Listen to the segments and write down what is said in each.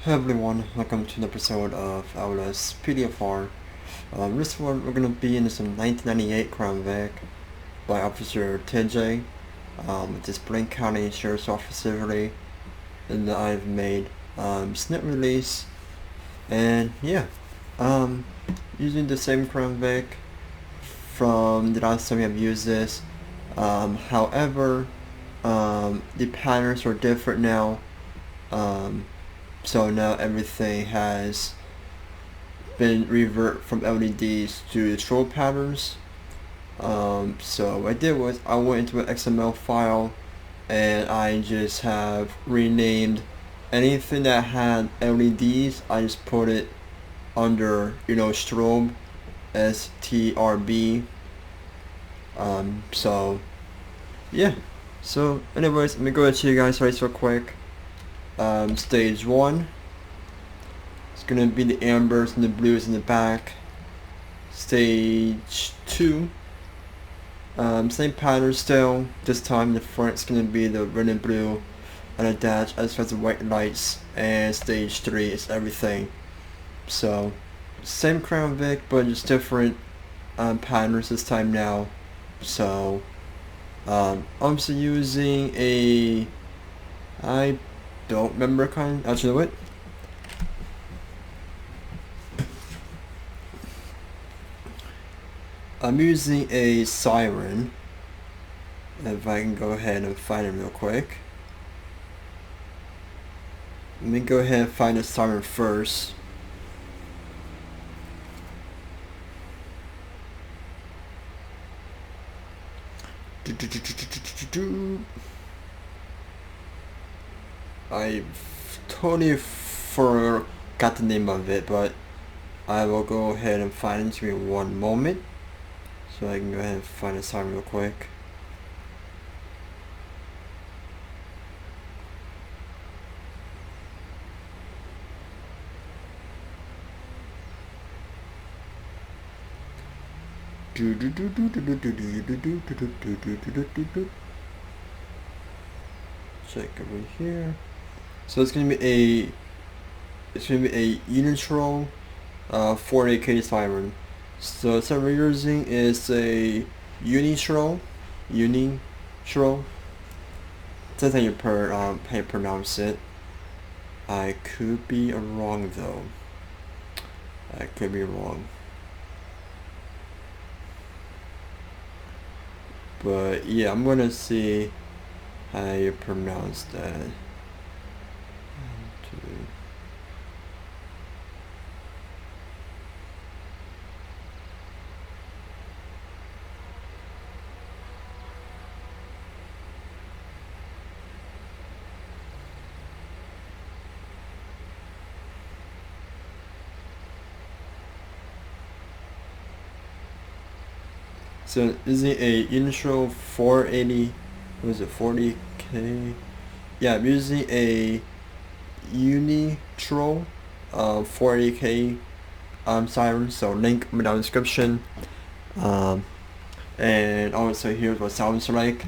Hello everyone, welcome to an episode of LSPDFR. This one we're going to be in some 1998 Crown Vic by Officer TJ, with this Blaine County Sheriff's Office facility, and I've made snip release, and yeah, using the same Crown Vic from the last time I've used this. However, the patterns are different now. So now everything has been revert from LEDs to strobe patterns. So what I did was I went into an XML file and I just have renamed anything that had LEDs. I just put it under, strobe, STRB. So yeah. So anyways, let me go ahead and show you guys real quick. Stage 1, it's gonna be the ambers and the blues in the back. Stage 2, same pattern still. This time the front is gonna be the red and blue and a dash as well as the white lights. And stage 3 is everything. So same Crown Vic, but just different patterns this time now. So I'm also using a don't remember actually what. I'm using a Siren. If I can go ahead and find it real quick. Let me go ahead and find the Siren first. I totally forgot the name of it, but I will go ahead and find it in one moment. So I can go ahead and find the song real quick. Check over here. So it's gonna be a Unitro 48K Siren. So what we're using is a Unitro. That's how you pronounce it. I could be wrong though. I could be wrong. But yeah, I'm gonna see how you pronounce that. So this is a intro 480, what is it, 40K? Yeah, I'm using a Unitro 480K Siren, so link in the description. And also here's what it sounds like.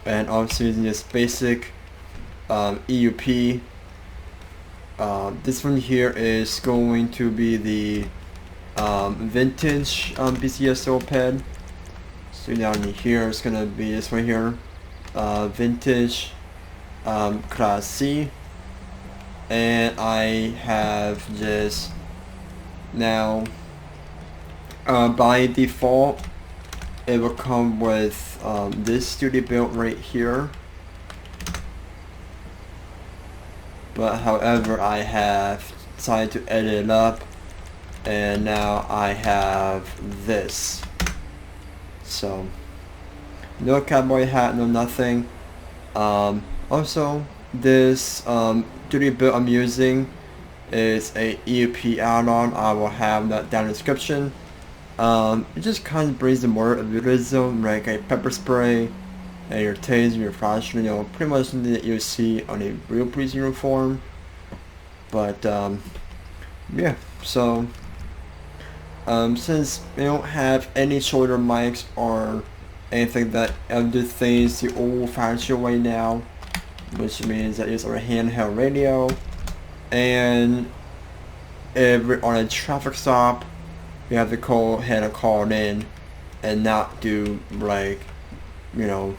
And also using this basic EUP. This one here is going to be the vintage BCSO pad. So down here it's gonna be this one here, vintage class C, and I have just now by default it will come with this studio build right here. But however, I have decided to edit it up, and now I have this. So no cowboy hat, no nothing. Also, this 3D build I'm using is a EUP add-on. I will have that down in the description. It just kind of brings the more of realism, like a pepper spray and your taser, your flash, pretty much something that you see on a real police uniform. But yeah, so since we don't have any shoulder mics or anything that do things the old-fashioned way now, which means that it's our handheld radio, and if we're on a traffic stop, we have to call in and not do like, you know,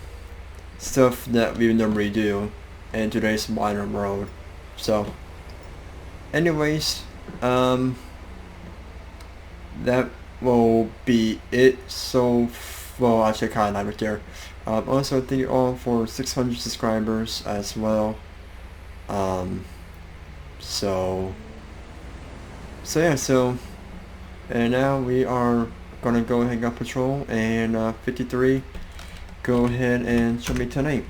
stuff that we normally do in today's modern world. So anyways, that will be it. So well, actually kind of right there. Also thank you all for 600 subscribers as well. So yeah, and now we are gonna go ahead and go patrol, and 53, go ahead and show me tonight.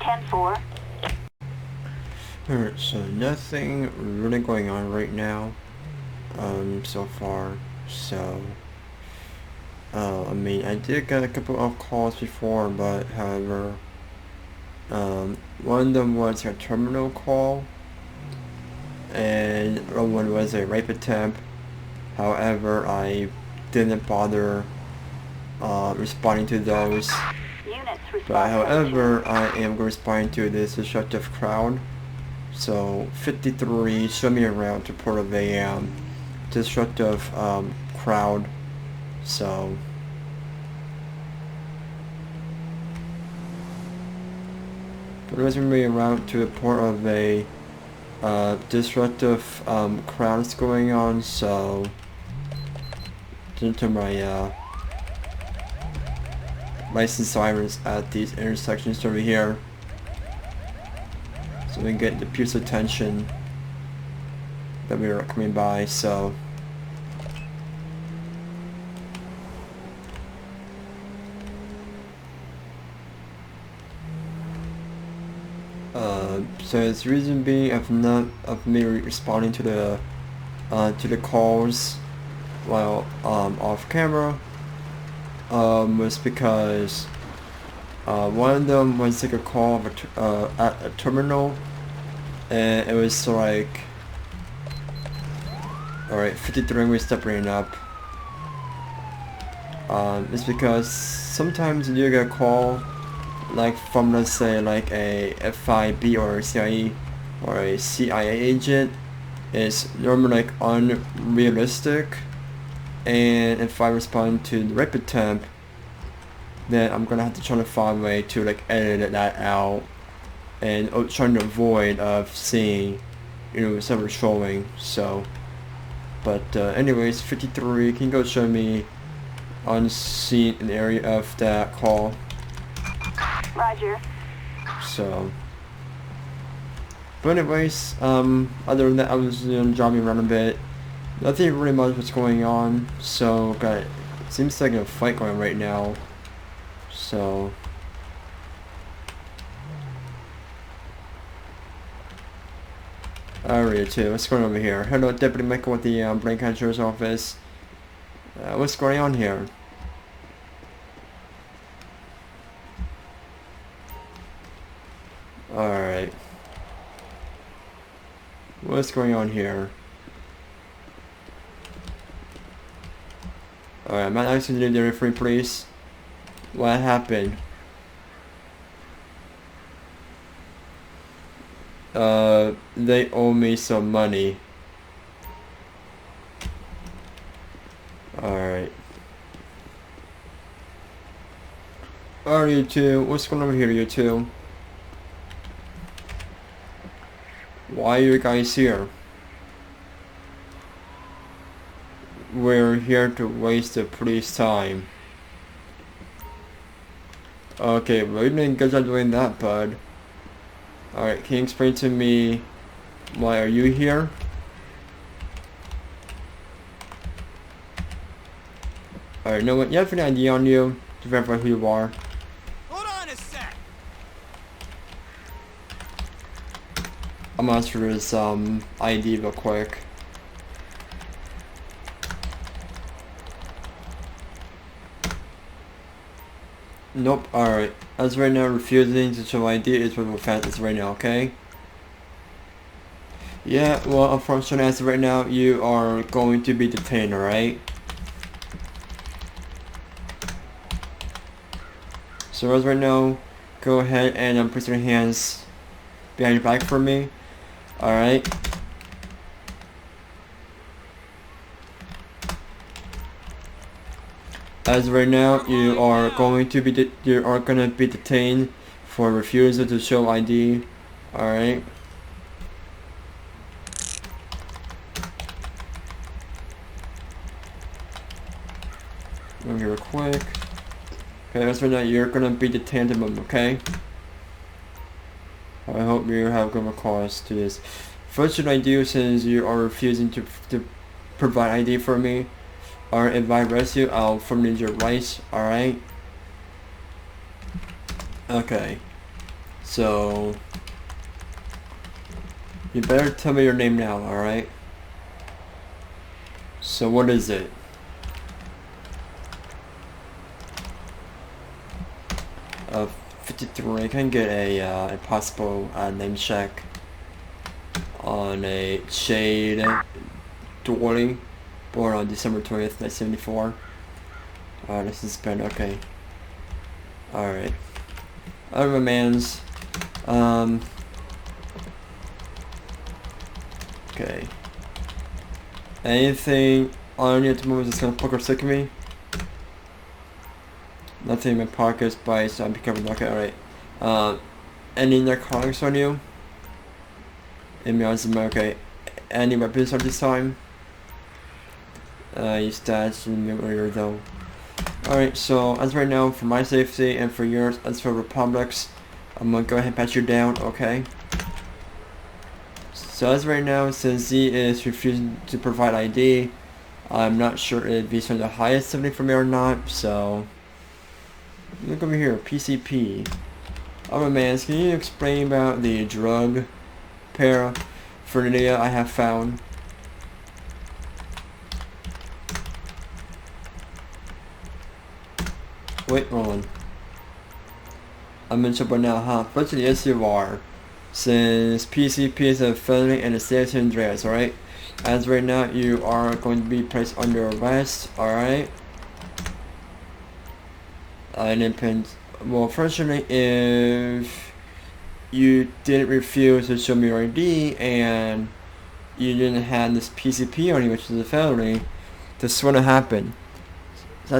10-4. Alright, so nothing really going on right now, so far. So I mean, I did get a couple of calls before, but however, one of them was a terminal call, and the other one was a rape attempt. However, I didn't bother responding to those. But however, I am going to respond to this disruptive crowd. So 53, show me around to report of a disruptive crowd. So but let's me around to the port of a disruptive crowd that's going on. So into my license sirens at these intersections over here, so we can get the people's attention that we are coming by. So it's the reason being of me responding to the calls while off camera was because one of them was like a call of at a terminal, and it was like, alright, 53, we're stepping up. It's because sometimes you get a call like from, let's say, like a FIB or a CIA or a CIA agent. It's normally like unrealistic, and if I respond to the rape attempt, then I'm gonna have to try to find a way to like edit that out, and trying to avoid of seeing, you know, someone showing. So but anyways, 53, can you go show me on scene in the area of that call? Roger. So but anyways, other than that, I was driving around a bit. Nothing really much what's going on. So got, it seems like a fight going on right now. So area 2, what's going on over here? Hello, Deputy Michael with the Blaine County Sheriff's Office. What's going on here? Alright. What's going on here? Alright, Matt, actually need the referee, please. What happened? They owe me some money. Alright. Alright, you two. What's going on over here, you two? Why are you guys here? We're here to waste the police time. Okay, well, you didn't get doing that, bud. Alright, can you explain to me why are you here? Alright, you know what? You have an ID on you to verify who you are. Hold on a sec. I'm gonna ask for his ID real quick. Nope, alright. As right now, refusing to show ID is what offense is right now, okay? Yeah, well, unfortunately, as of right now, you are going to be detained, alright? So as right now, go ahead and place your hands behind your back for me. Alright. As right now, you are going to be detained for refusal to show ID. Alright. Real quick. Okay, as right now, you're gonna be detained a moment, okay? I hope you have good recourse to this. First, should I do, since you are refusing to provide ID for me, or if I arrest you, I'll forfeit your rights. Alright. Okay. So you better tell me your name now. Alright. So what is it? Uh, 53. I can get a possible name check on a Shade Dory, born on December 20th, 1974. This is Ben. Okay. Alright. Other mans. Okay. Anything on you at the moment that's gonna poke or stick me? Nothing in my pockets, but so I'm be covered. Okay, alright. Any narcotics on you? Okay. Any weapons at this time? You stats in the earlier though. Alright, so as right now, for my safety and for yours, as for Republic's, I'm gonna go ahead and pat you down, okay? So as right now, since he is refusing to provide ID, I'm not sure if he's on the highest 70 for me or not, so look over here, PCP. Alright man, can you explain about the drug paraphernalia I have found? Wait, hold on. I'm in trouble now, huh? Fortunately, yes you are. Since PCP is a felony and a state of San Andreas, alright? As right now, you are going to be placed under arrest, alright? Well, fortunately, if you didn't refuse to show me your ID and you didn't have this PCP on you, which is a felony, this wouldn't happen. So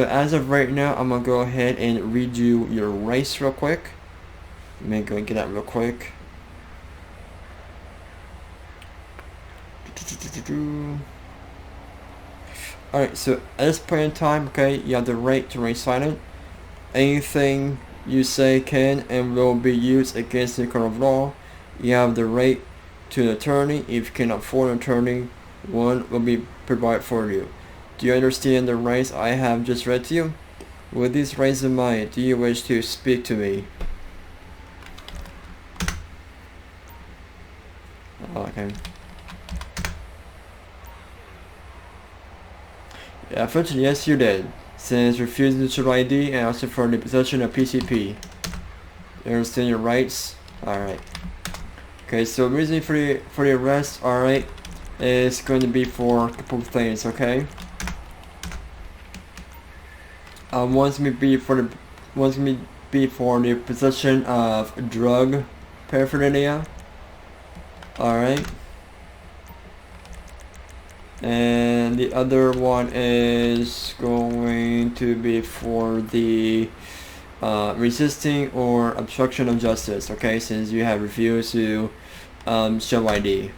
as of right now, I'm gonna go ahead and read you your rights real quick. Let me go and get that real quick. Alright, so at this point in time, okay, you have the right to remain silent. Anything you say can and will be used against the court of law. You have the right to an attorney. If you cannot afford an attorney, one will be provided for you. Do you understand the rights I have just read to you? With these rights in mind, do you wish to speak to me? Okay. Yeah, unfortunately, yes you did. Since refusing to show ID and also for the possession of PCP. You understand your rights? Alright. Okay, so the reason for the arrest, alright, is going to be for a couple of things, okay? One's gonna be for the possession of drug paraphernalia. Alright. And the other one is going to be for the resisting or obstruction of justice, okay, since you have refused to show ID.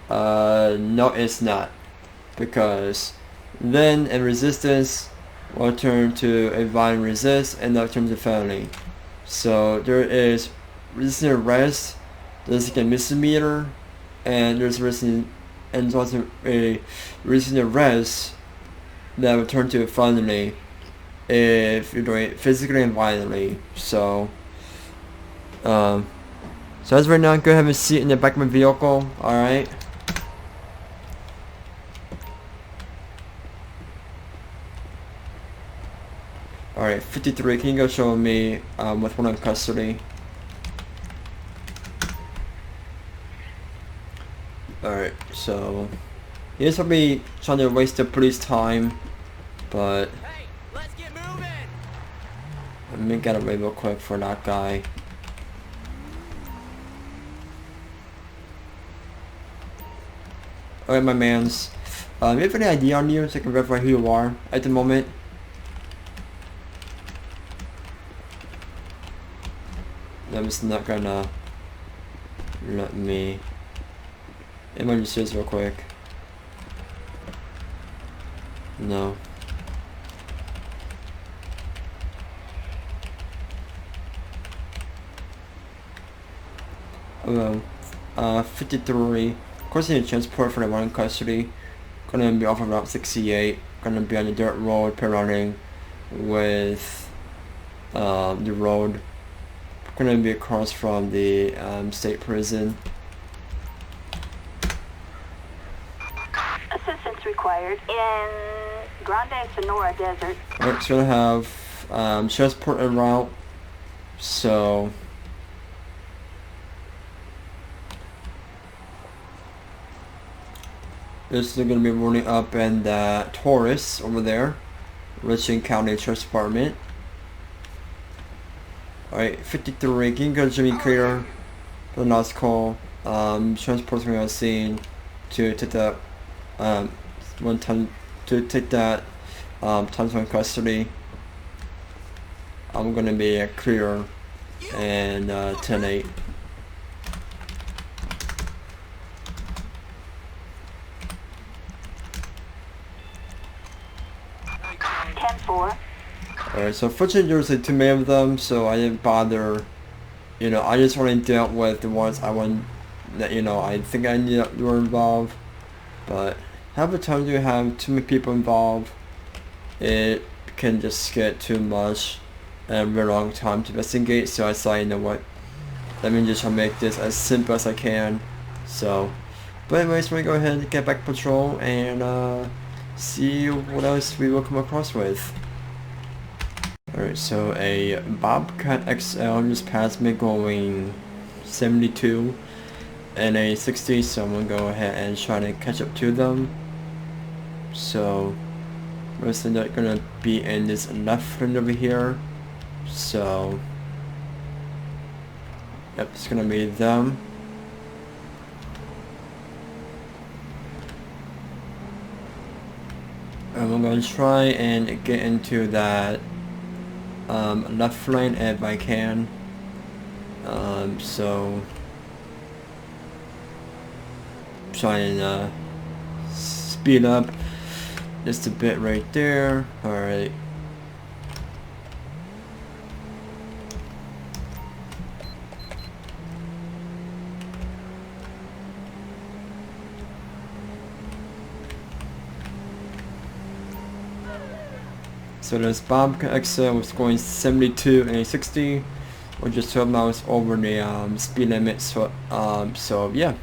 No, it's not, because then a resistance will turn to a violent resist and that turns to felony. So there is resisting arrest, there's a misdemeanor, and there's also a resisting arrest that will turn to a felony if you're doing it physically and violently. So so as right now, go ahead and have a seat in the back of my vehicle, alright? Alright, 53, can you go show me with one in custody? Alright, so he's probably trying to waste the police time, but Let me get away real quick for that guy. Alright, my mans. Do you have any ID on you so I can verify who you are at the moment? I'm just not gonna let me. It might just says real quick. No. Hello. 53. Of course, I need transport for the one in custody. Gonna be off of Route 68. Gonna be on the dirt road, pair running with the road. Gonna be across from the state prison. Assistance required in Grande Sonora Desert. Alright, so gonna have transport en route. So this is gonna be running up in the Taurus over there, Richland County Sheriff's Department. Alright, 53. Can you go to Jimmy Clear for the last call? Transport's going to be seen to take that times one custody. I'm gonna be clear and 10-8. Alright, so fortunately there was like too many of them, so I didn't bother. You know, I just only dealt with the ones I want that, you know, I think I knew that were involved. But half the time you have too many people involved, it can just get too much and a very long time to investigate. So I thought, you know what, let me just try to make this as simple as I can. So, but anyways, we're gonna go ahead and get back patrol and see what else we will come across with. Alright, so a Bobcat XL just passed me going 72 and a 60, so I'm gonna go ahead and try to catch up to them. So most of them are gonna be in this left lane over here. So yep, it's gonna be them. And I'm gonna try and get into that left lane if I can. So try and speed up just a bit right there. Alright. So this Bobcat XL was going 72 and a 60, or just 12 miles over the speed limit. So yeah.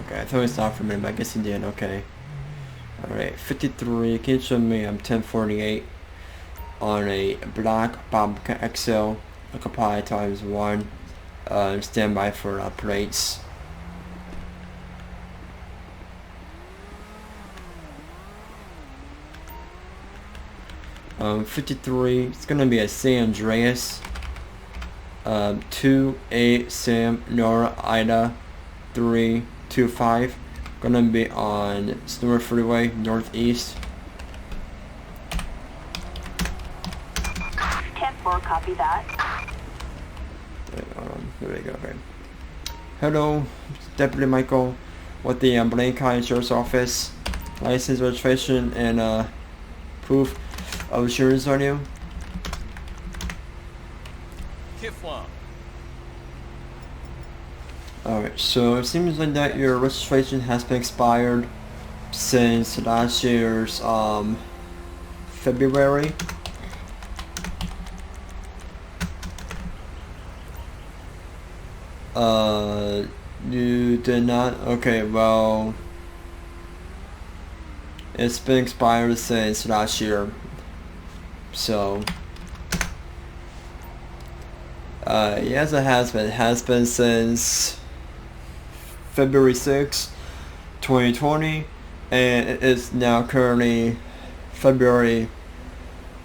Okay, I thought it stopped for a minute, but I guess he did. Okay. Alright, 53. Can you show me 1048 on a black Bobcat XL, occupy times 1. Stand by for plates. Um, 53. It's gonna be a San Andreas. 2-8 Sam Nora Ida 325. Gonna be on Snore Freeway northeast. 10-4, copy that. There we go. Okay. Hello, Deputy Michael with the Blaine County Sheriff's Office. License, registration, and proof of insurance on you. Alright, so it seems like that your registration has been expired since last year's February. You did not? Okay, well, It's been expired since last year. So yes, it has been. It has been since February 6th, 2020, and it is now currently February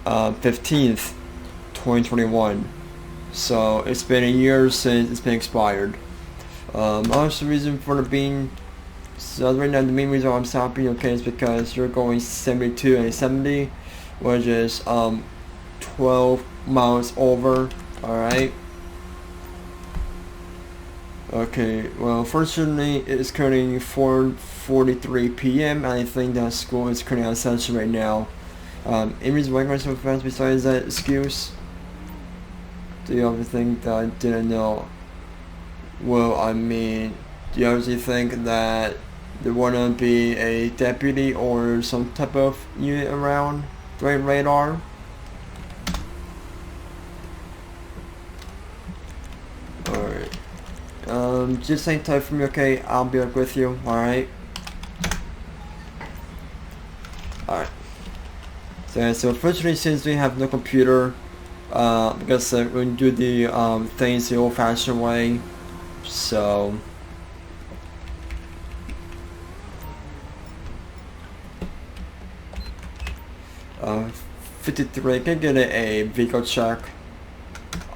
15th, 2021. So it's been a year since it's been expired. Also, the reason for the being, so right now the main reason why I'm stopping, okay, is because you're going 72 and 70, which is 12 miles over. All right. Okay, well, fortunately, it is currently 4:43 p.m. and I think that school is currently on session right now. Any reason why I'm so fast besides that excuse? Do you ever think that I didn't know? Well, I mean, do you actually think that there wouldn't be a deputy or some type of unit around right radar? Alright. Just hang tight for me, okay? I'll be back with you, alright? Alright. So unfortunately, since we have no computer, because we do the things the old-fashioned way, so 53, can I get a vehicle check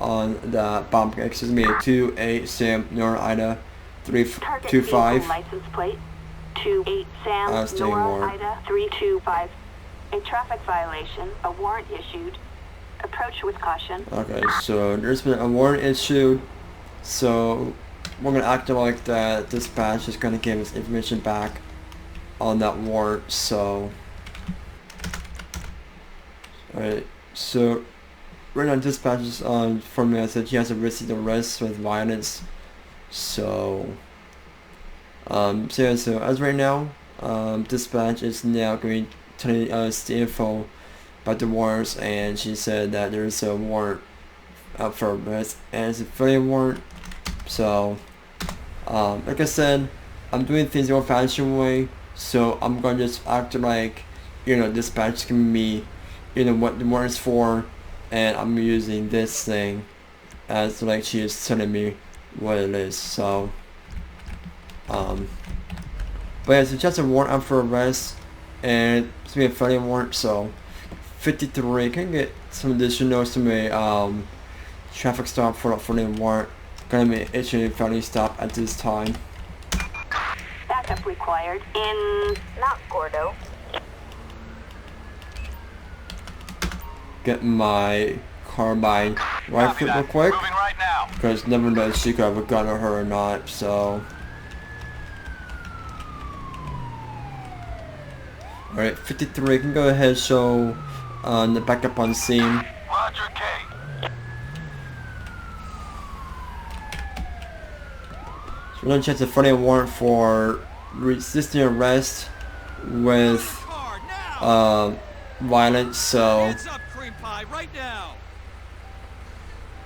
on the bomb, excuse me, 28 Sam Nora Ida 325. License plate 28 Sam Nora Ida 325. A traffic violation. A warrant issued. Approach with caution. Okay, so there's been a warrant issued. So we're gonna act like that dispatch is gonna give us information back on that warrant. So, alright, so right now dispatch is for me. I said he has a received arrest with violence. So, so yeah, so as right now, dispatch is now going to telling us the info about the warrants, and she said that there's a warrant out for arrest and it's a felony warrant. So like I said, I'm doing things the old-fashioned way, so I'm gonna just act like, you know, dispatch can be, you know, what the warrant's for, and I'm using this thing as like she is telling me what it is. So but yeah, it's just a warrant out for arrest and it's gonna be a felony warrant. So 53, can I get some additional, traffic stop for a felony warrant. Gonna be issuing a felony stop at this time. Backup required in Mount Gordo. Get my carbine rifle real quick, because never know if she could have a gun on her or not. So alright, 53, can go ahead and show the backup on scene. Roger, K. So we're gonna check the felony warrant for resisting arrest with violence. So Hands up, cream pie, right now.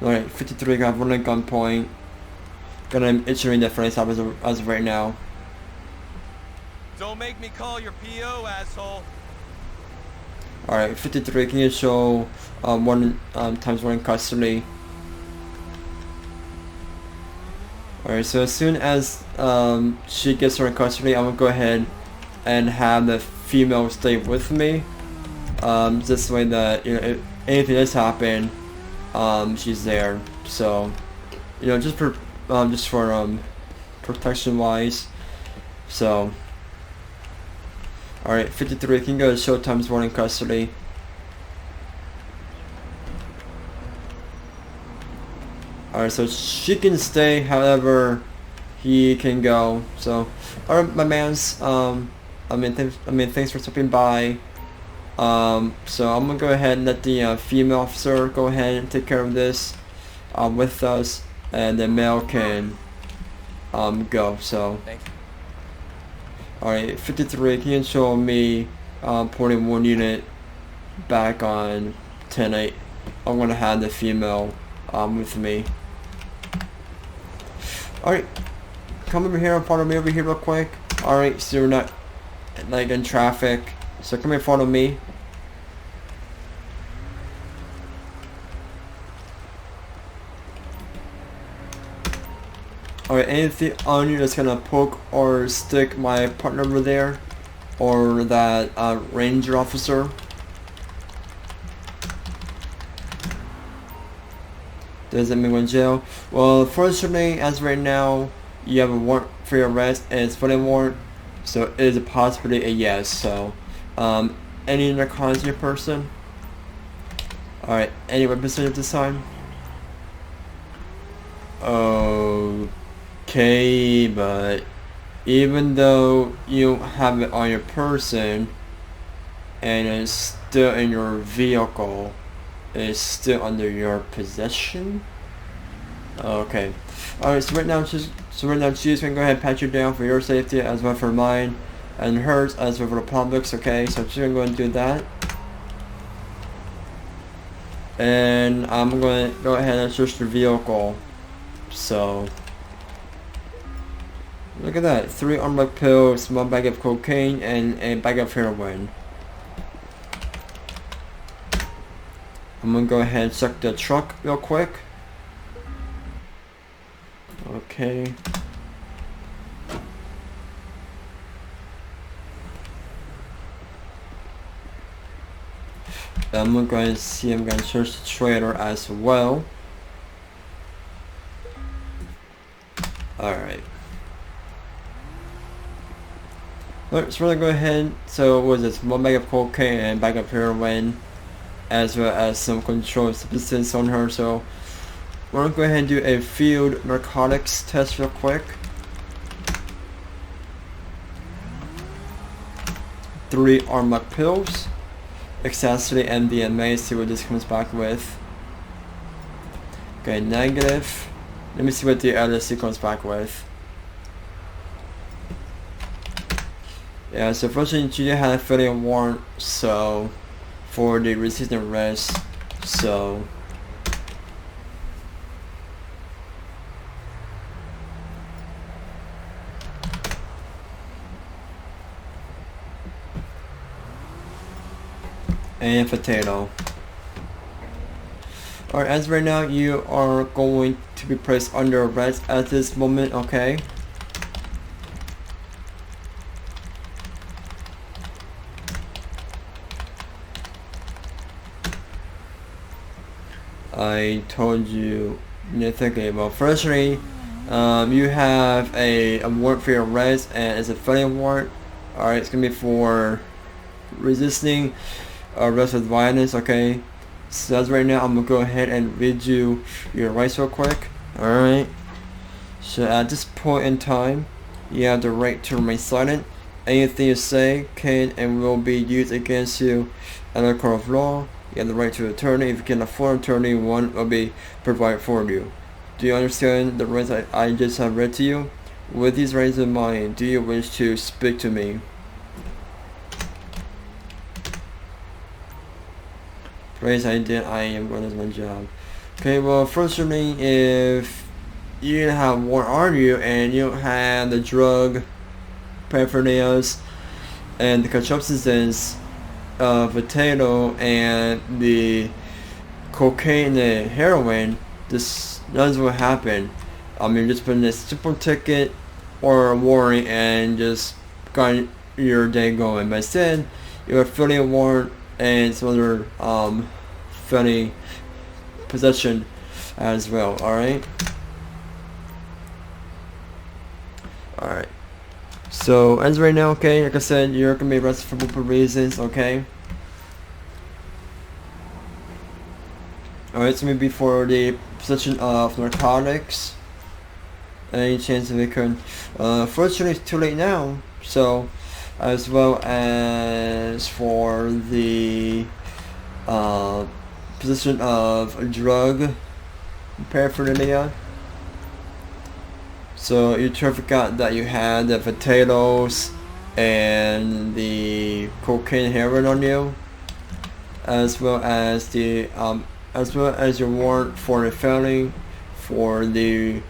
alright, 53 got one at gunpoint. Gonna issuing the felony stop as of right now. Don't make me call your PO, asshole. Alright, 53, can you show one times one in custody? Alright, so as soon as she gets her in custody, I'm gonna go ahead and have the female stay with me. This way that, you know, if anything does happen, she's there. So, you know, just for protection wise. So alright, 53, can you go to show times one in custody? Alright, so she can stay, however, he can go. So, alright, my mans, thanks for stopping by. So I'm gonna go ahead and let the female officer go ahead and take care of this with us, and the male can go. So alright, 53, can you show me porting one unit back on 10-8? I'm gonna have the female with me. Alright, come over here and follow me over here real quick. Alright, so we're not like in traffic. So come here, follow me. Alright, anything on you that's gonna poke or stick my partner over there, or that ranger officer. Does that mean we're in jail? Well, fortunately, as right now, you have a warrant for your arrest, and it's for a warrant, so it is a possibility a yes. So, any narcotics in your person? Alright, any weapons at this time? Okay, but even though you have it on your person and it's still in your vehicle, it's still under your possession. Okay. Alright, so right now she's gonna go ahead and pat you down for your safety as well for mine and hers as well for the public's. Okay, so she's gonna go and do that. And I'm gonna go ahead and search the vehicle. So look at that, 3 unmarked pills, 1 bag of cocaine, and a bag of heroin. I'm gonna go ahead and check the truck real quick. Okay. I'm gonna go ahead and see, I'm gonna search the trailer as well. Alright. Alright, so we're gonna go ahead. So what was this? 1 bag of cocaine and a bag of heroin, as well as some controlled substance on her. So we're gonna go ahead and do a field narcotics test real quick. 3 unmarked pills, accessory MDMA. See what this comes back with. Okay, negative. Let me see what the LSC comes back with. Yeah, so fortunately she didn't have a felony warrant, so for the resisting arrest, so and potato. Alright, as right now you are going to be placed under arrest at this moment, okay? I told you, okay, well firstly, you have a warrant for your arrest, and it's a felony warrant. Alright, it's gonna be for resisting arrest with violence, okay? So as right now, I'm gonna go ahead and read you your rights real quick. Alright, so at this point in time, you have the right to remain silent. Anything you say can and will be used against you in a court of law. You have the right to an attorney. If you can afford an attorney, one will be provided for you. Do you understand the rights I just have read to you? With these rights in mind, do you wish to speak to me? Praise I did, I am going to do my job. Okay, well, fortunately, if you have warrant on you and you have the drug paraphernalias and the controlled substance, potato and the cocaine and the heroin, this that's what happened. I mean, just put in a simple ticket or a warrant and just got your day going. But instead, you have felony warrant and some other felony possession as well. Alright. Alright. So as right now, okay, like I said, you're gonna be arrested for multiple reasons, okay? Alright, it's gonna be for the possession of narcotics. Any chance of it could. Fortunately, it's too late now. So, as well as for the possession of drug paraphernalia. So you forgot that you had the potatoes and the cocaine heroin on you, as well as the your warrant for the felony for the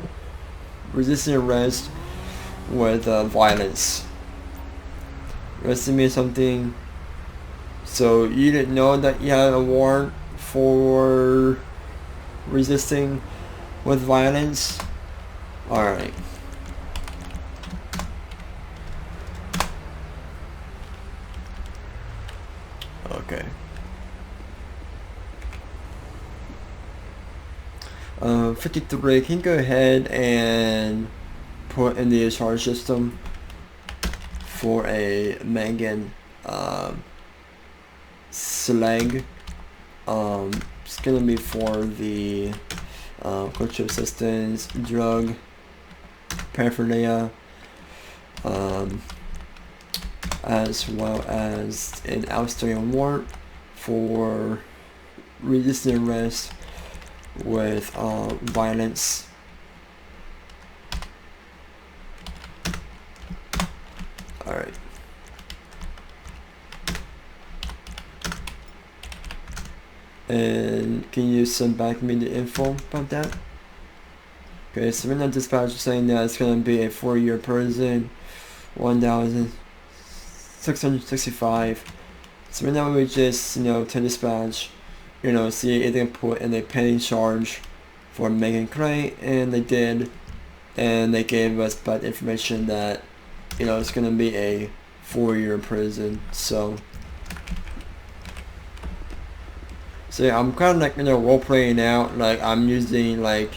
resisting arrest with violence. Resisting means something So you didn't know that you had a warrant for resisting with violence? Alright. Okay. 53, can you go ahead and put in the charge system for a Megan slag? It's gonna be for the culture assistance, drug paraphernalia, as well as an outstanding warrant for resisting arrest with violence. Alright. And can you send back me the info about that? Okay, so right now dispatch is saying that it's gonna be a 4-year prison, 1,665. So right now we just, tell dispatch, see if they can put in a pending charge for Megan Cray, and they did, and they gave us bad information that, it's gonna be a 4-year prison. So yeah, I'm kind of like, role playing out, like I'm using like,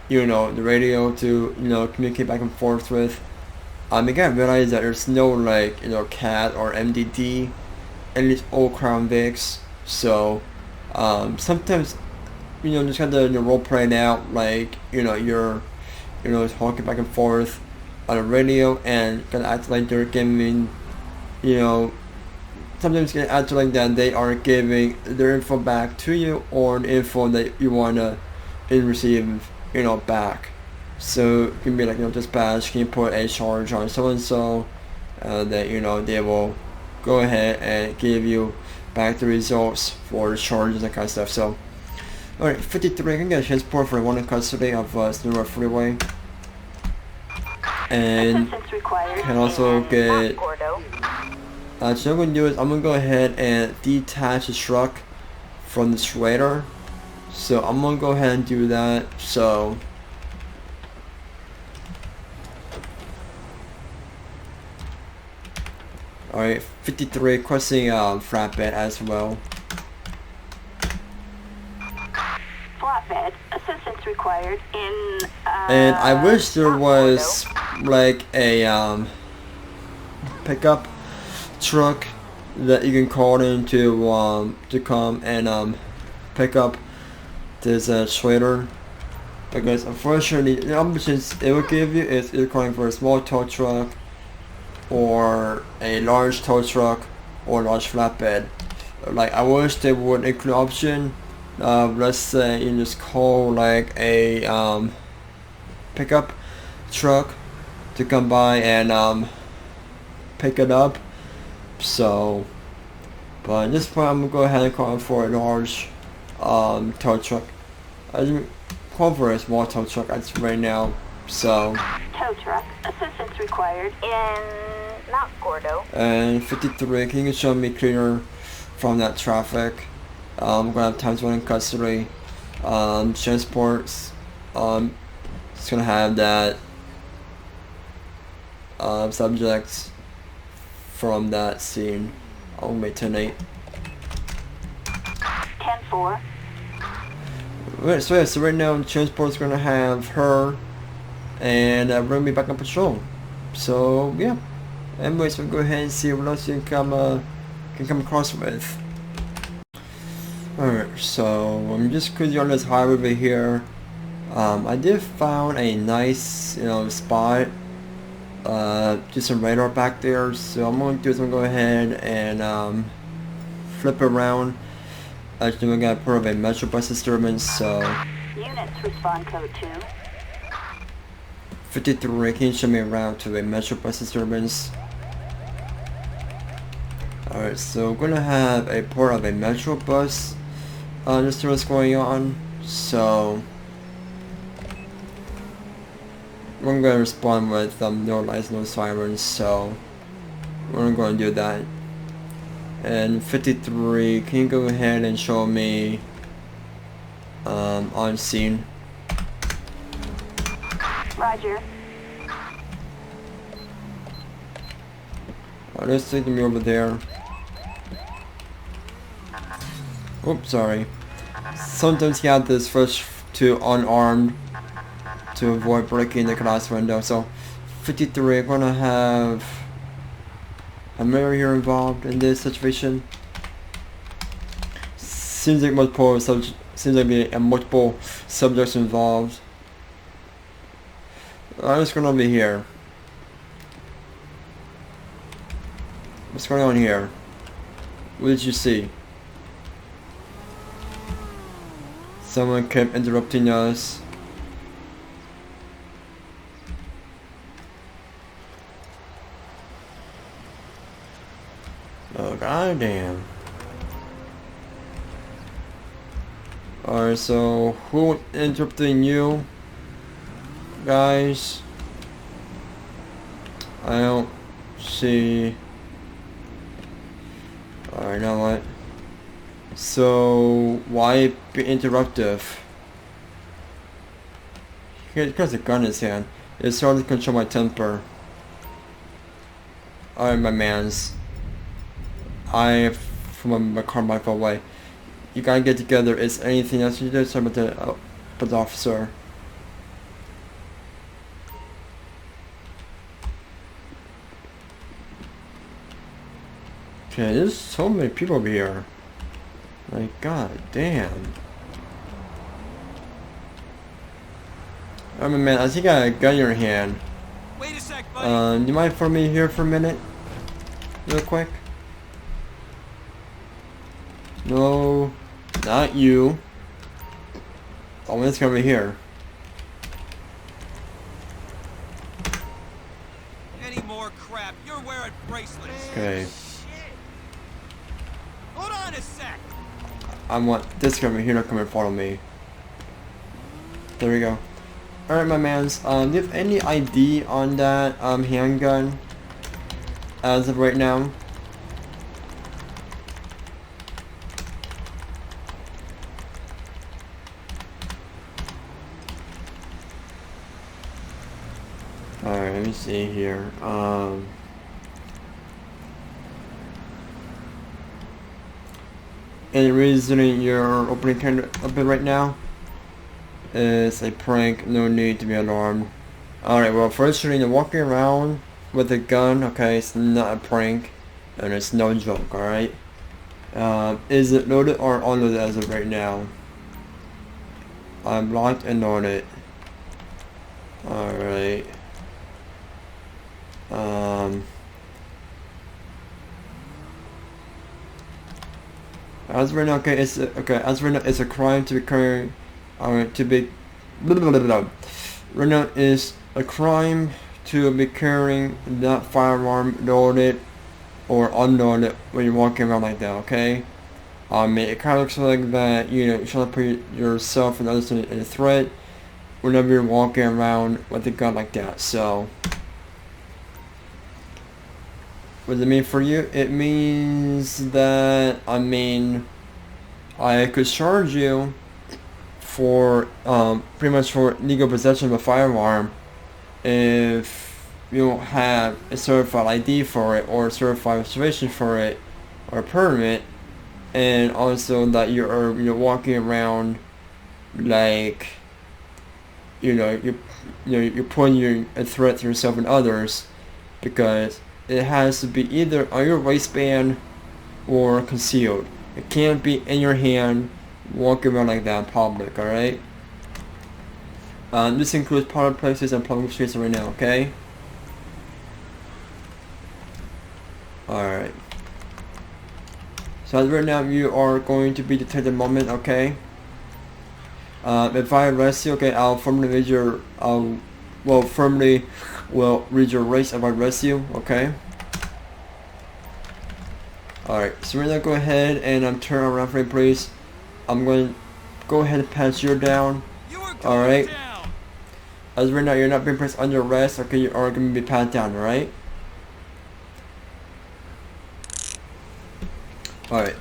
the radio to, communicate back and forth with. I gotta realize that there's no like, CAT or MDD in these old Crown Vics. So sometimes, just kind of role playing out, like, you're, talking back and forth on the radio and gonna act like they're giving, sometimes gonna act like that they are giving their info back to you, or the info that you wanna receive, back. So it can be like, dispatch, can you put a charge on so and so, that they will go ahead and give you back the results for the charges, that kind of stuff. So alright, 53, can get a transport for one in custody of Snowbird Freeway, and can also get so what I'm gonna do is I'm gonna go ahead and detach the truck from the trailer. So I'm gonna go ahead and do that. So alright, 53, requesting flatbed as well. Flatbed assistance required in and I wish there was like a pickup truck that you can call in to come and pick up this trailer, because unfortunately the options it will give you is either calling for a small tow truck or a large tow truck or large flatbed. Like I wish they would include option let's say you just call like a pickup truck to come by and pick it up. So but at this point I'm gonna go ahead and call for a large tow truck. I didn't call for a small tow truck as right now. So tow truck assistance required in Mount Gordo. And 53, can you show me cleaner from that traffic? I'm gonna have times 1 in custody. Transports, it's gonna have that subject from that scene. I'll make 10-8. 10-4. Right, so yeah, so right now transport's gonna have her and bring me back on patrol. So yeah. Anyways, we'll go ahead and see what else you can come across with. Alright, so I'm just cruising on this highway over here. I did found a nice, spot. Just some radar back there. So I'm going to do is I'm going to go ahead and flip around. Actually, we got part of a metro bus disturbance. So units respond code 2. 53, can you show me around to a metro bus disturbance? Alright, so we're gonna have a part of a metro bus disturbance going on. So we're gonna respond with no lights, no sirens. So we're gonna do that. And 53, can you go ahead and show me on scene? Roger. Let's take me over there. Oops, sorry. Sometimes you have to switch to unarmed to avoid breaking the glass window. So 53, I'm gonna have a mirror here involved in this situation. Seems like multiple subjects involved. I'm just gonna be here. What's going on here? What did you see? Someone kept interrupting us. Oh goddamn. Alright, so who interrupting you? Guys? I don't see. Alright, now what? So why be interruptive? He has a gun in his hand. It's hard to control my temper. Alright, my mans. From my car might fall away. You gotta get together. Is anything else you do? Sorry about the officer. Okay, there's so many people over here. Like, god damn. I mean, man, I think I got a gun in your hand. Wait a sec, buddy. Do you mind for me here for a minute? Real quick? No, not you. Oh, let's come over here. Any more crap? You're wearing bracelets. Okay. Shit. Hold on a sec. I want this guy over here to come and follow me. There we go. Alright, my mans. Do you have any ID on that handgun as of right now? Alright, let me see here. Any reason you're opening camera open right now? It's a prank, no need to be alarmed. Alright, well, first you're walking around with a gun, okay, it's not a prank, and it's no joke, alright? Is it loaded or unloaded as of right now? I'm locked and loaded. Alright. As right now, okay, it's as right now, it's a crime to be carrying, right now is a crime to be carrying that firearm loaded or unloaded when you're walking around like that, okay? It kind of looks like that, you know, you should put yourself and others in a threat whenever you're walking around with a gun like that, so. What does it mean for you? It means that, I could charge you for, pretty much for legal possession of a firearm if you don't have a certified ID for it or a certified registration for it or a permit, and also that you're walking around like, you're putting a threat to yourself and others, because it has to be either on your waistband or concealed. It can't be in your hand walking around like that in public, alright? This includes public places and public streets right now, okay? Alright. So as right now you are going to be detained a moment, okay? If I arrest you, okay, I'll formally read your race if I arrest you, okay? Alright, so we're gonna go ahead and turn around for me, please. I'm going to go ahead and pat you down. Alright? As right now you're not being placed under arrest, okay, you are going to be pat down, alright? Alright.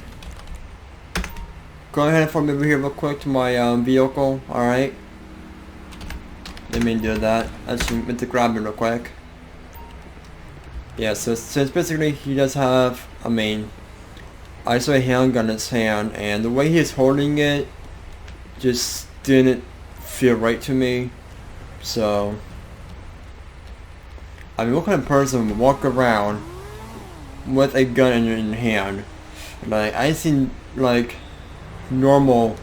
Go ahead and form over here real quick to my vehicle, alright? Let me do that. I just meant to grab it real quick. Yeah, so basically he does have, I saw a handgun in his hand, and the way he's holding it just didn't feel right to me. So, what kind of person would walk around with a gun in your hand? Like, I seen like normal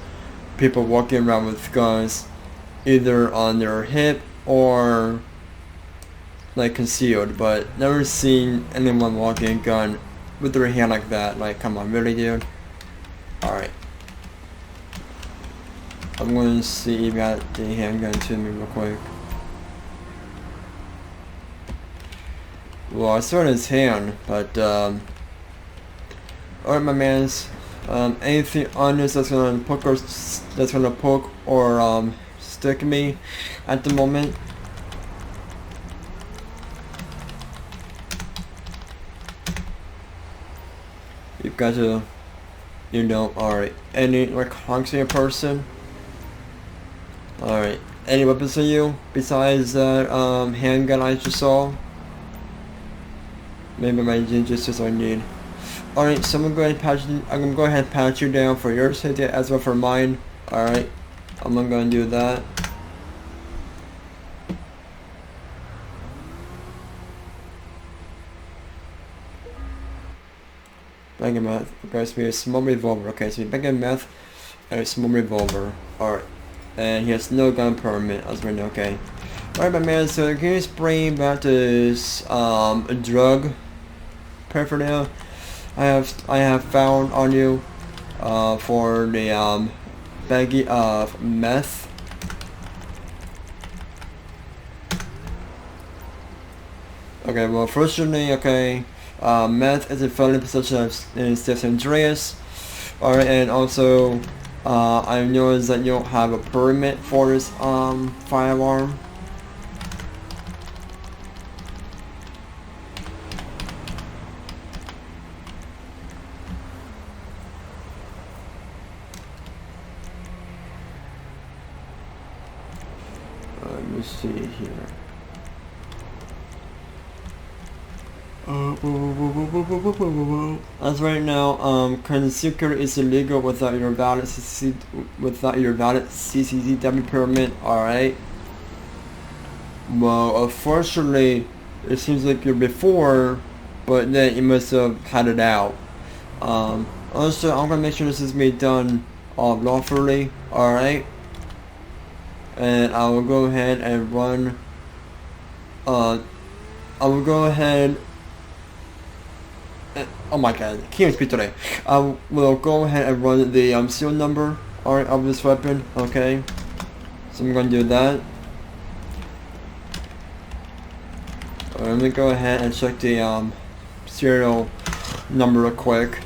people walking around with guns either on their hip or like concealed, but never seen anyone walking a gun with their hand like that. Like, come on, really, dude? Alright. I'm going to see if I got the handgun to me real quick. Well, I saw it in his hand, but, alright, my mans. Anything on this that's gonna poke or stick me at the moment? You've got to, alright. Any like honks in your person? Alright. Any weapons on you besides that handgun I just saw? Maybe my just as I need. Alright, so I'm gonna go ahead and pat you down for your safety as well for mine. Alright. I'm gonna do that. Bag of meth. Okay, so we have a small revolver. Okay, so we have a bag of meth and a small revolver. Alright. And he has no gun permit. I was wondering, okay. Alright, my man, so can you spray back this drug paraphernalia I have found on you for the baggie of meth? Okay, well, fortunately, okay, meth is a felony possession in San Andreas. Alright, and also I noticed that you don't have a permit for this firearm. Let me see here. As right now, concealed carry is illegal without your valid CCTV permit. All right. Well, unfortunately, it seems like you're before, but then you must have had it out. Also, I'm gonna make sure this is being done lawfully. All right. And I will go ahead and run. I will go ahead. Oh my god, can't speak today. I will go ahead and run the serial number, alright, of this weapon. Okay, so I'm gonna do that. Let me go ahead and check the serial number real quick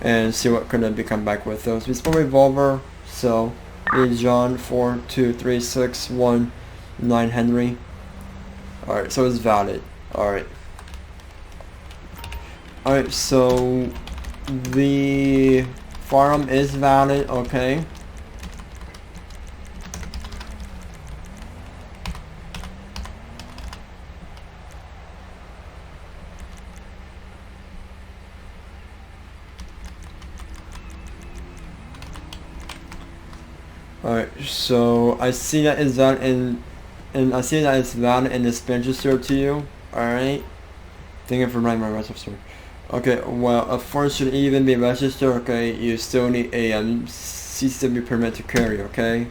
and see what could be come back with. So it's a revolver. So it's John 42361 9 Henry. Alright, so it's valid. Alright. Alright, so the firearm is valid, okay. Alright, so I see that is valid and I see that it's valid in this register to you. Alright. Thank you for writing my register. Okay, well, for it should even be registered, okay, you still need a CCTV permit to carry, okay?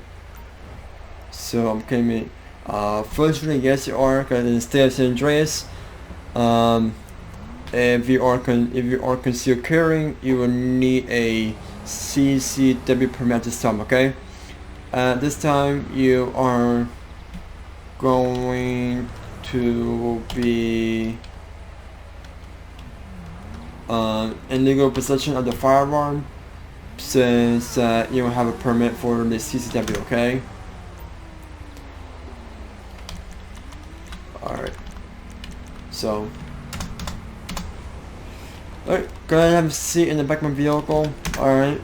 So I'm claiming, fortunately, yes, you are, because in the state of San Andreas, if you are concealed carrying, you will need a CCTV permit this time, okay? This time you are going to be illegal possession of the firearm since you don't have a permit for the CCTV, okay? Alright. So Alright, go ahead and have a seat in the back of my vehicle. Alright.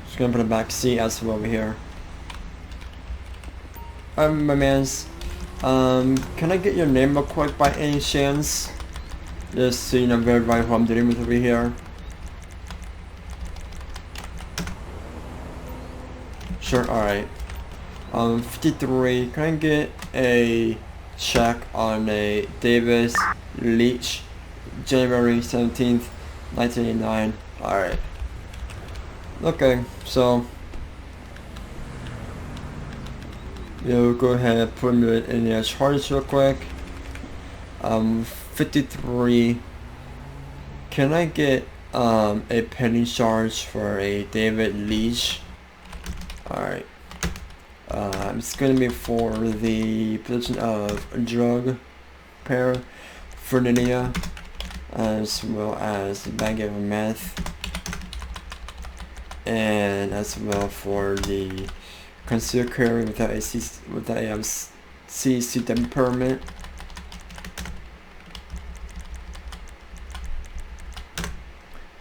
Just gonna put a back seat as well over here. My mans. Can I get your name real quick by any chance? Just so you know verify who I'm dealing with over here. Sure, alright. 53, can I get a check on a Davis Leach, January 17th, 1989? Alright. Okay, so you'll go ahead and put me in your charges real quick. 53, can I get a pending charge for a David Leach? Alright. It's gonna be for the possession of a drug paraphernalia, as well as a bag of meth, and as well for the concealed carry without a CCW permit.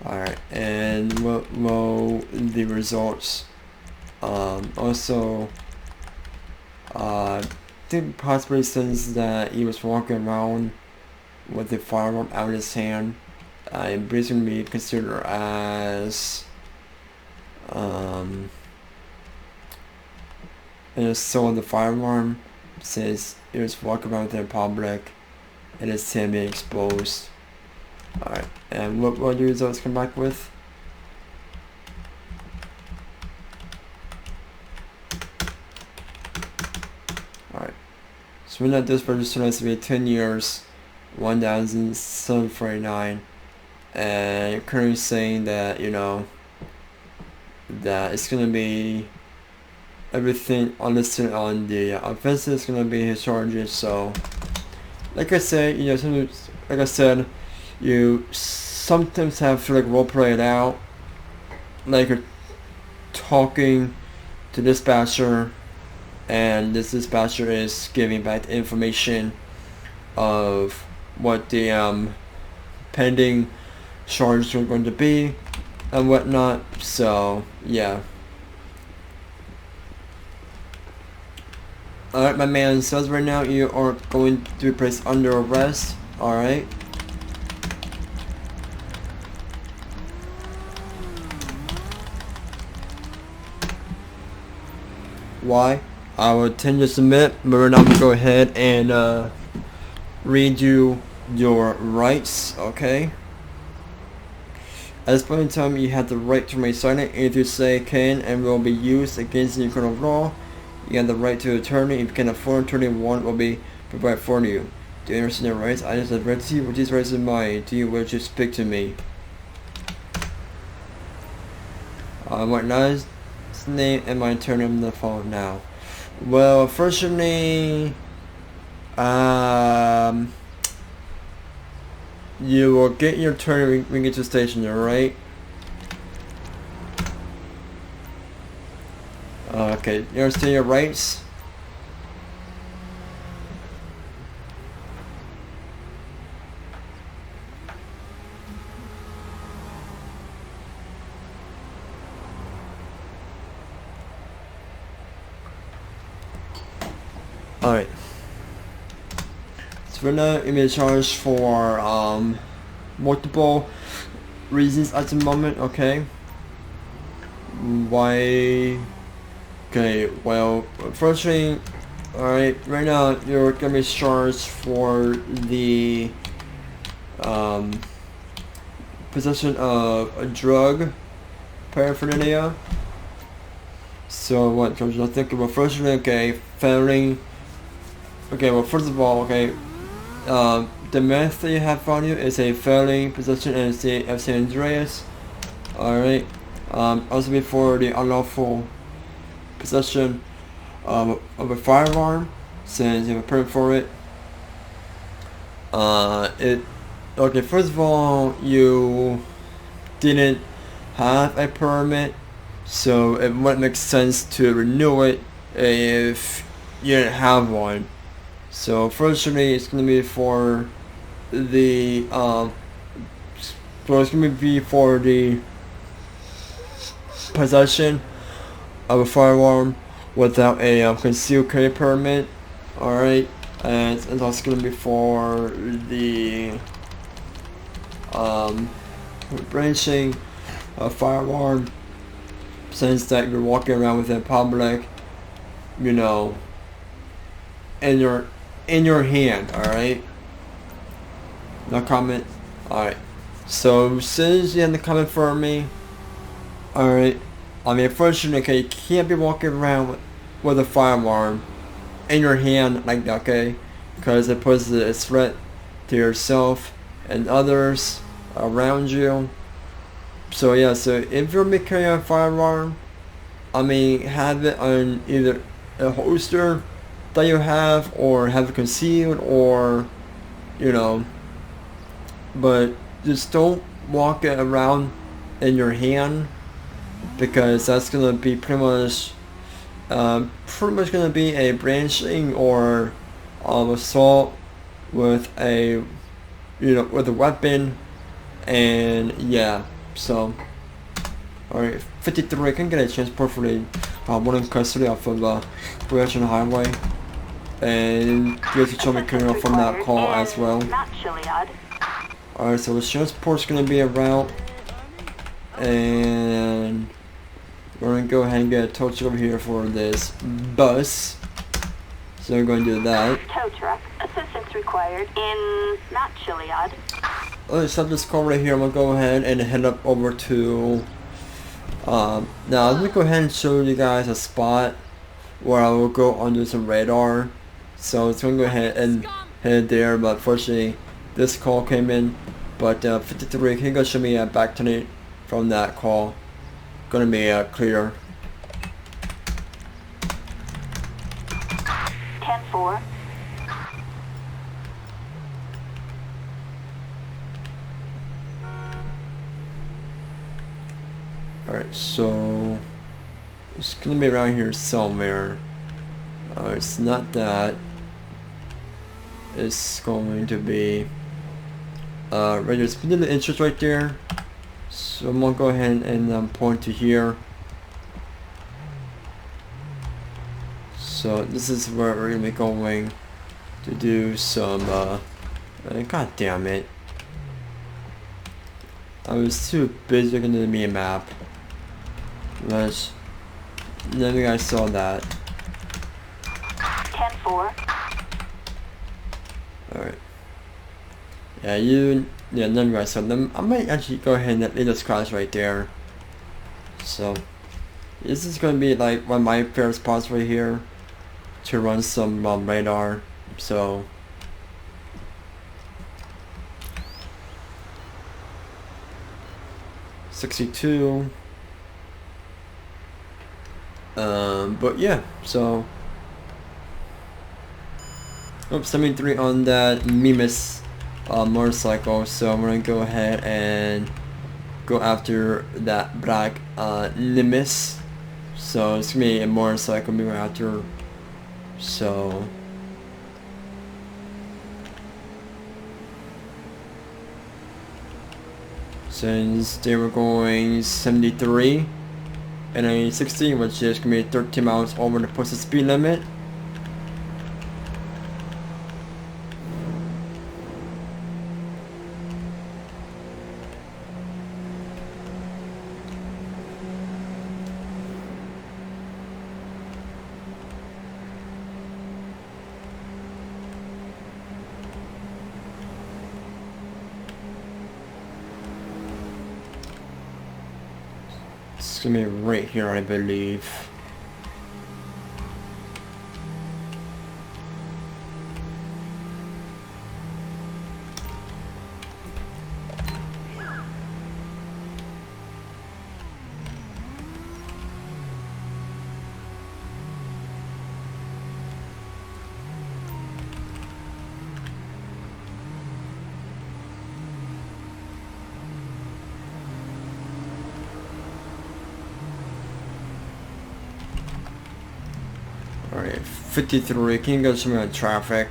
Alright, and what will the results? Also, I think possibly since that he was walking around with the firearm out of his hand, it basically be considered as an assault of the firearm, since he was walking around in public and his hand being exposed. Alright, and what will the results come back with? Alright, so when that dispatcher has to be 10 years, 1,749, and you're currently saying that, you know, that it's gonna be everything listed on the offense is gonna be his charges. So, like I said, you know, sometimes, like I said, you sometimes have to like role play it out, like you're talking to dispatcher, and this dispatcher is giving back the information of what the pending charges are going to be and whatnot. So yeah. Alright, my man, so as right now you are going to be placed under arrest. Alright. Why? I will tend to submit, but right now I'm going to go ahead and read you your rights, okay? At this point in time, you have the right to remain silent if you say can and will be used against you in court of law. You have the right to an attorney. If you can afford an attorney, one will be provided for you. Do you understand your rights? I just have read to you. With these rights in mind, do you wish to speak to me? What now is his name and my attorney on the phone now. Well, firstly, you will get your attorney when you get to the station, alright? Okay, you understand your rights? Alright. So we're now in charge for multiple reasons at the moment, okay? Why? Okay, well, firstly, alright, right now you're gonna be charged for the possession of a drug paraphernalia. So what charges I think? Well, firstly, okay, felony. Okay, well, first of all, okay, the meth that you have on you is a felony possession in the state of San Andreas. Alright, also before the unlawful possession of a firearm, since you have a permit for it. Okay, first of all, you didn't have a permit, so it wouldn't make sense to renew it if you didn't have one. So fortunately, it's gonna be for the possession of a firearm without a concealed carry permit. Alright, and it's also going to be for the branching a firearm, since that you're walking around within public, you know, in your hand. Alright, no comment. Alright, so since you have the comment for me, alright, I mean, unfortunately, okay, you can't be walking around with a firearm in your hand like that, okay, because it poses a threat to yourself and others around you. So yeah, so if you're carrying a firearm, I mean, have it on either a holster that you have, or have it concealed, or, you know, but just don't walk it around in your hand, because that's gonna be pretty much gonna be a branching or assault with a, you know, with a weapon. And yeah, so alright, 53, can get a transport for the one in custody off of Production Highway, and you have to show me criminal from that call as well. Alright, so the transport's gonna be a route, and we're gonna go ahead and get a tow truck over here for this bus. So we're going to do that. Tow truck, assistance required in not Chiliad. Let's stop this call right here. I'm gonna go ahead and head up over to now let me go ahead and show you guys a spot where I will go under some radar. So it's gonna go ahead and head there, but unfortunately this call came in. But 53, can you go show me a back to it from that call? Gonna be clear. 10-4. Alright, so it's gonna be around here somewhere. It's not that. It's going to be right there. It's been the interest right there. So I'm gonna go ahead and point to here. So this is where we're gonna be going to do some god damn it, I was too busy looking at the map, but none of you guys saw that. 10-4. Alright, yeah, none of you guys saw them. I might actually go ahead and leave this crash right there. So this is gonna be like one of my favorite spots right here to run some radar. So '62. But yeah, so 73 on that Misc motorcycle. So I'm gonna go ahead and go after that black Nimbus. So it's gonna be a motorcycle we go after. So since they were going 73 and a 60, which is gonna be 13 miles over the posted speed limit. It's gonna be right here, I believe. Alright, 53, can you go show me on traffic?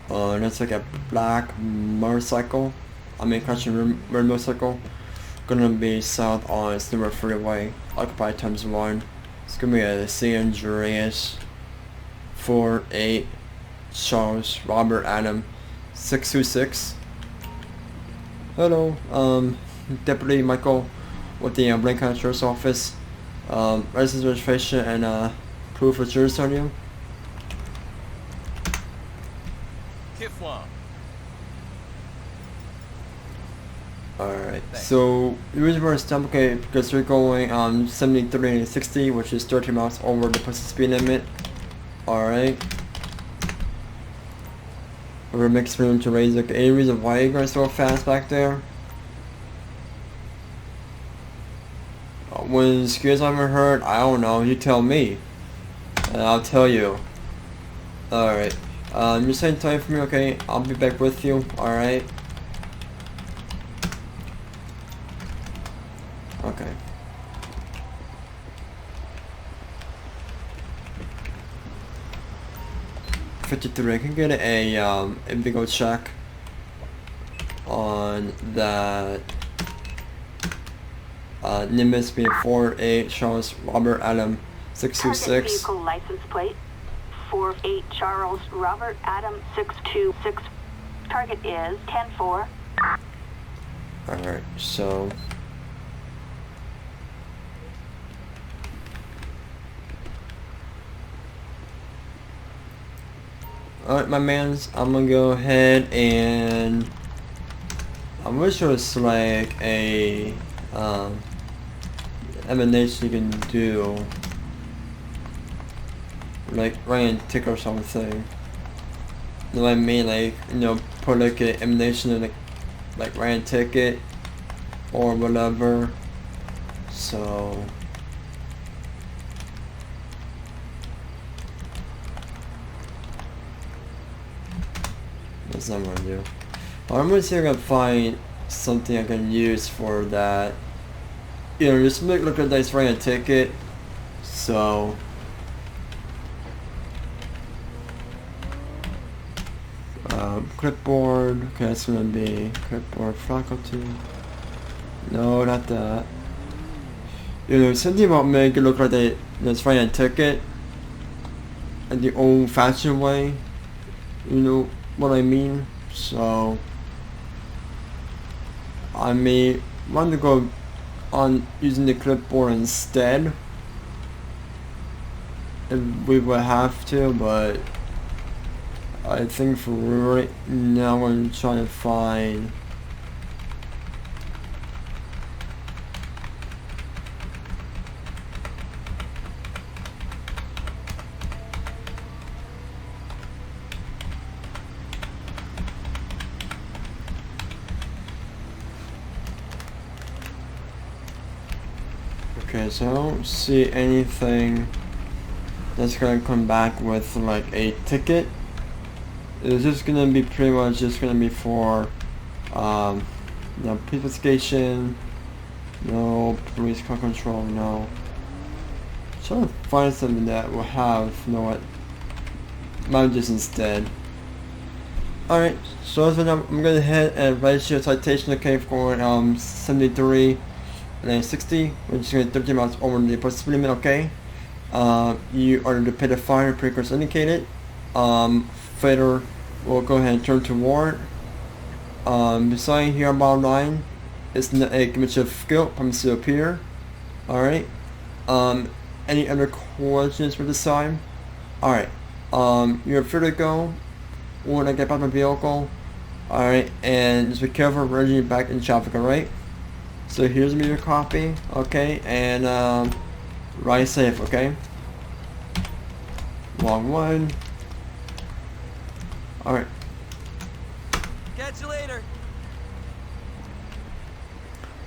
That's like a black motorcycle. I mean, red motorcycle. Gonna be south on Silver Freeway, occupied ×1. It's gonna be a San Andreas 48 Charles Robert Adam 626. Hello, Deputy Michael with the Blaine County Sheriff's Office. License registration and proof of insurance on you. Alright, so the reason we're stopped, okay, because we're going 73 and 60, which is 30 miles over the posted speed limit. Alright. We're making room to raise it. Any reason why you're going so fast back there? When skills ever hurt, I don't know, you tell me. And I'll tell you. Alright. You're setting time for me, okay? I'll be back with you, alright? Okay. I can get a big old check on that Misc B48 Charles Robert Adam 626. Vehicle license plate 48 Charles Robert Adam 626. Target is 10-4. Alright, so alright, my mans, I'm gonna go ahead and I'm wish there was like a emanation you can do, like write a tick or something. You know what I mean? Like, you know, put like an emanation in like write a ticket or whatever. So that's not what I'm gonna do. I'm gonna see if I can find something I can use for that. You know, just look at this write a ticket. So clipboard, okay, that's gonna be clipboard faculty. No, not that. You know, something about make it look like that's write a ticket in the old fashioned way. You know what I mean? So I may want to go on using the clipboard instead if we would have to, but I think for right now I'm trying to find okay, so I don't see anything that's gonna come back with like a ticket. It's just gonna be pretty much just gonna be for you know, investigation, no police car control, no. Trying to find something that will have, you know what, managers instead. Alright, so I'm gonna head and write you a citation, okay, for 73 and 60, which is going to 30 miles over the posted speed limit, okay? You are to pay the fine, precursors indicated. Fader will go ahead and turn to warrant. Beside here on bottom line is a commission of guilt, promise to appear. Alright. Any other questions for this time? Alright. You're free to go when I get back my vehicle. Alright, and just be careful running back in traffic, alright? So here's me your copy, okay, and ride safe, okay? Long one. Alright. Catch you later.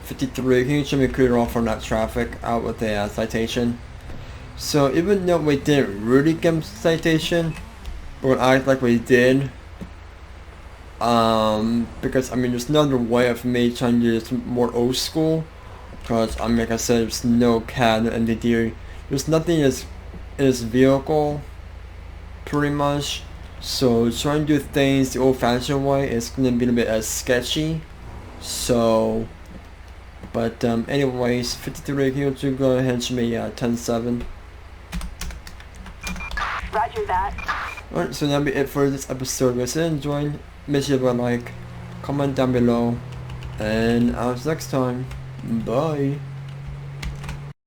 53, can you show me clear off from that traffic out with the citation? So even though we didn't really get a citation, but act like we did, because I mean there's no other way of me trying to do this more old school, because I mean like I said, there's no CAD and MDD, there's nothing in this vehicle pretty much. So trying to do things the old-fashioned way is gonna be a bit sketchy. So, but anyways, 53 kilo to go ahead and show me 10-7. Roger that. Alright, so that'll be it for this episode. Guys, if you enjoyed, make sure to like, comment down below, and I'll see you next time. Bye.